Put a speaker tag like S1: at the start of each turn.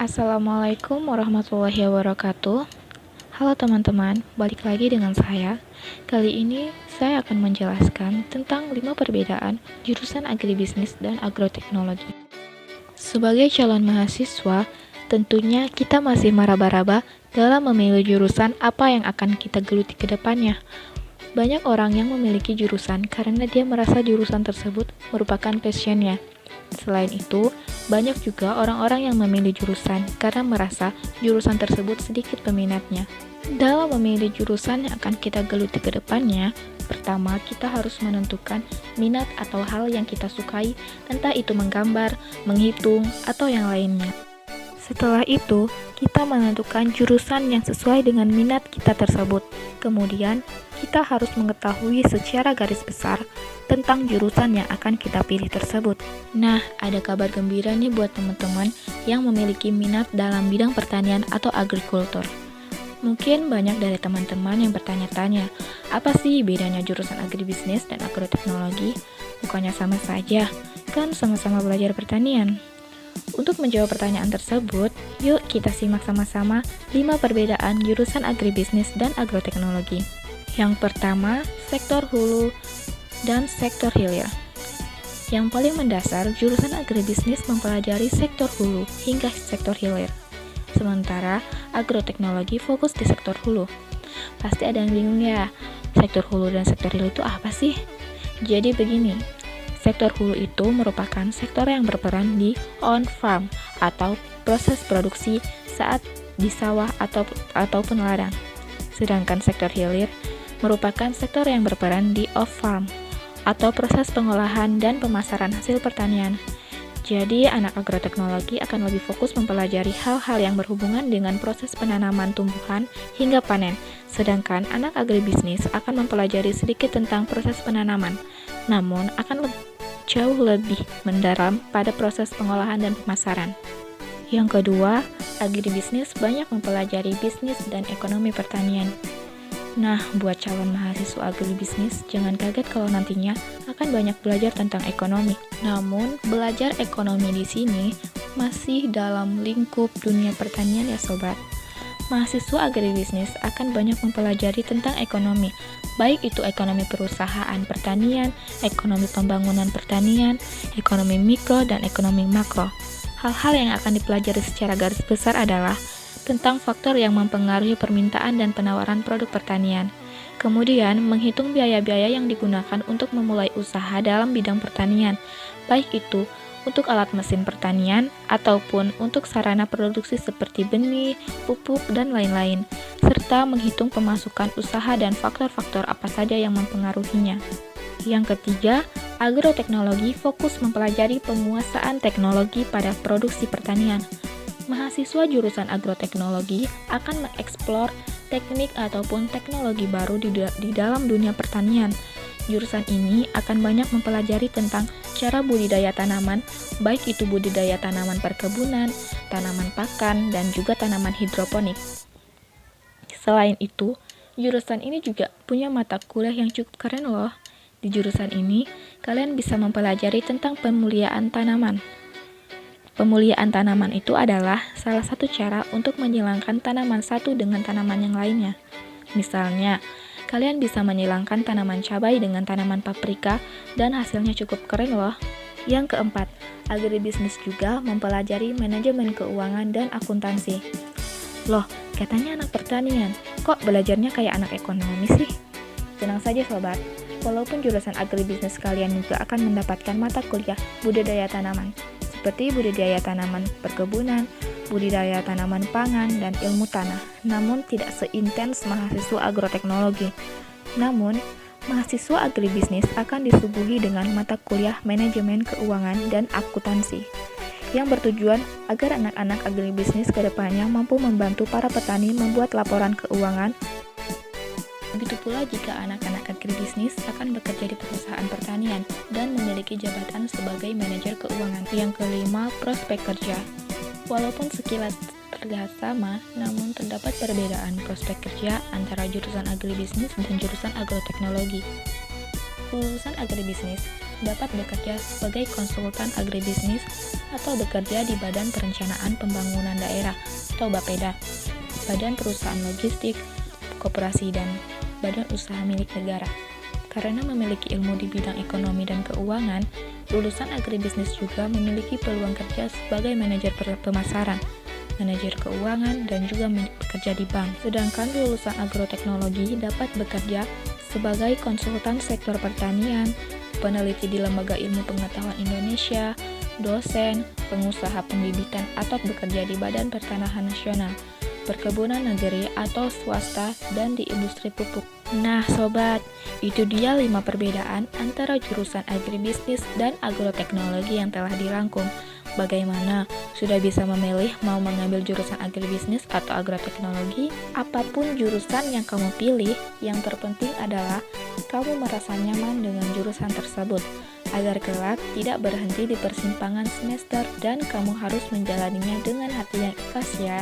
S1: Assalamualaikum warahmatullahi wabarakatuh. Halo teman-teman, balik lagi dengan saya. Kali ini saya akan menjelaskan tentang 5 perbedaan jurusan agribisnis dan agroteknologi. Sebagai calon mahasiswa, tentunya kita masih meraba-raba dalam memilih jurusan apa yang akan kita geluti ke depannya. Banyak orang yang memiliki jurusan karena dia merasa jurusan tersebut merupakan passionnya. Selain itu, banyak juga orang-orang yang memilih jurusan karena merasa jurusan tersebut sedikit peminatnya. Dalam memilih jurusan yang akan kita geluti ke depannya, pertama kita harus menentukan minat atau hal yang kita sukai, entah itu menggambar, menghitung, atau yang lainnya. Setelah itu, kita menentukan jurusan yang sesuai dengan minat kita tersebut. Kemudian, kita harus mengetahui secara garis besar tentang jurusan yang akan kita pilih tersebut. Nah, ada kabar gembira nih buat teman-teman yang memiliki minat dalam bidang pertanian atau agrikultur. Mungkin banyak dari teman-teman yang bertanya-tanya, apa sih bedanya jurusan agribisnis dan agroteknologi? Bukannya sama saja, kan sama-sama belajar pertanian. Untuk menjawab pertanyaan tersebut, yuk kita simak sama-sama 5 perbedaan jurusan agribisnis dan agroteknologi. Yang pertama, sektor hulu dan sektor hilir. Yang paling mendasar, jurusan agribisnis mempelajari sektor hulu hingga sektor hilir. Sementara, agroteknologi fokus di sektor hulu. Pasti ada yang bingung ya, sektor hulu dan sektor hilir itu apa sih? Jadi begini, sektor hulu itu merupakan sektor yang berperan di on-farm atau proses produksi saat di sawah ataupun ladang. Sedangkan sektor hilir merupakan sektor yang berperan di off-farm atau proses pengolahan dan pemasaran hasil pertanian. Jadi, anak agroteknologi akan lebih fokus mempelajari hal-hal yang berhubungan dengan proses penanaman tumbuhan hingga panen, sedangkan anak agribisnis akan mempelajari sedikit tentang proses penanaman, namun akan jauh lebih mendalam pada proses pengolahan dan pemasaran. Yang kedua, agribisnis banyak mempelajari bisnis dan ekonomi pertanian. Nah, buat calon mahasiswa agribisnis, jangan kaget kalau nantinya akan banyak belajar tentang ekonomi. Namun, belajar ekonomi di sini masih dalam lingkup dunia pertanian ya sobat. Mahasiswa agribisnis akan banyak mempelajari tentang ekonomi, baik itu ekonomi perusahaan pertanian, ekonomi pembangunan pertanian, ekonomi mikro, dan ekonomi makro. Hal-hal yang akan dipelajari secara garis besar adalah tentang faktor yang mempengaruhi permintaan dan penawaran produk pertanian. Kemudian, menghitung biaya-biaya yang digunakan untuk memulai usaha dalam bidang pertanian, baik itu untuk alat mesin pertanian ataupun untuk sarana produksi seperti benih, pupuk, dan lain-lain, serta menghitung pemasukan usaha dan faktor-faktor apa saja yang mempengaruhinya. Yang ketiga, agroteknologi fokus mempelajari penguasaan teknologi pada produksi pertanian. Mahasiswa jurusan agroteknologi akan mengeksplor teknik ataupun teknologi baru di dalam dunia pertanian. Jurusan ini akan banyak mempelajari tentang cara budidaya tanaman, baik itu budidaya tanaman perkebunan, tanaman pakan, dan juga tanaman hidroponik. Selain itu, jurusan ini juga punya mata kuliah yang cukup keren loh. Di jurusan ini, kalian bisa mempelajari tentang pemuliaan tanaman. Pemuliaan tanaman itu adalah salah satu cara untuk menyilangkan tanaman satu dengan tanaman yang lainnya. Misalnya, kalian bisa menyilangkan tanaman cabai dengan tanaman paprika dan hasilnya cukup keren loh. Yang keempat, agribisnis juga mempelajari manajemen keuangan dan akuntansi. Loh, katanya anak pertanian, kok belajarnya kayak anak ekonomi sih? Tenang saja sobat, walaupun jurusan agribisnis kalian juga akan mendapatkan mata kuliah budidaya tanaman, seperti budidaya tanaman perkebunan, budidaya tanaman pangan, dan ilmu tanah, namun tidak seintens mahasiswa agroteknologi. Namun, mahasiswa agribisnis akan disuguhi dengan mata kuliah manajemen keuangan dan akuntansi, yang bertujuan agar anak-anak agribisnis ke depannya mampu membantu para petani membuat laporan keuangan. Begitu pula jika anak-anak agribisnis akan bekerja di perusahaan pertanian dan memiliki jabatan sebagai manajer keuangan. Yang kelima, prospek kerja. Walaupun sekilas terlihat sama, namun terdapat perbedaan prospek kerja antara jurusan agribisnis dan jurusan agroteknologi. Lulusan agribisnis dapat bekerja sebagai konsultan agribisnis atau bekerja di Badan Perencanaan Pembangunan Daerah atau BAPEDA, Badan Perusahaan Logistik, Koperasi, dan Badan Usaha Milik Negara. Karena memiliki ilmu di bidang ekonomi dan keuangan, lulusan agribisnis juga memiliki peluang kerja sebagai manajer pemasaran, manajer keuangan, dan juga bekerja di bank. Sedangkan lulusan agroteknologi dapat bekerja sebagai konsultan sektor pertanian, peneliti di Lembaga Ilmu Pengetahuan Indonesia, dosen, pengusaha pembibitan, atau bekerja di Badan Pertanahan Nasional, perkebunan negeri atau swasta, dan di industri pupuk. Nah sobat, itu dia 5 perbedaan antara jurusan agribisnis dan agroteknologi yang telah dirangkum. Bagaimana? Sudah bisa memilih mau mengambil jurusan agribisnis atau agroteknologi? Apapun jurusan yang kamu pilih, yang terpenting adalah kamu merasa nyaman dengan jurusan tersebut, agar kelak tidak berhenti di persimpangan semester dan kamu harus menjalaninya dengan hati yang ikhlas ya.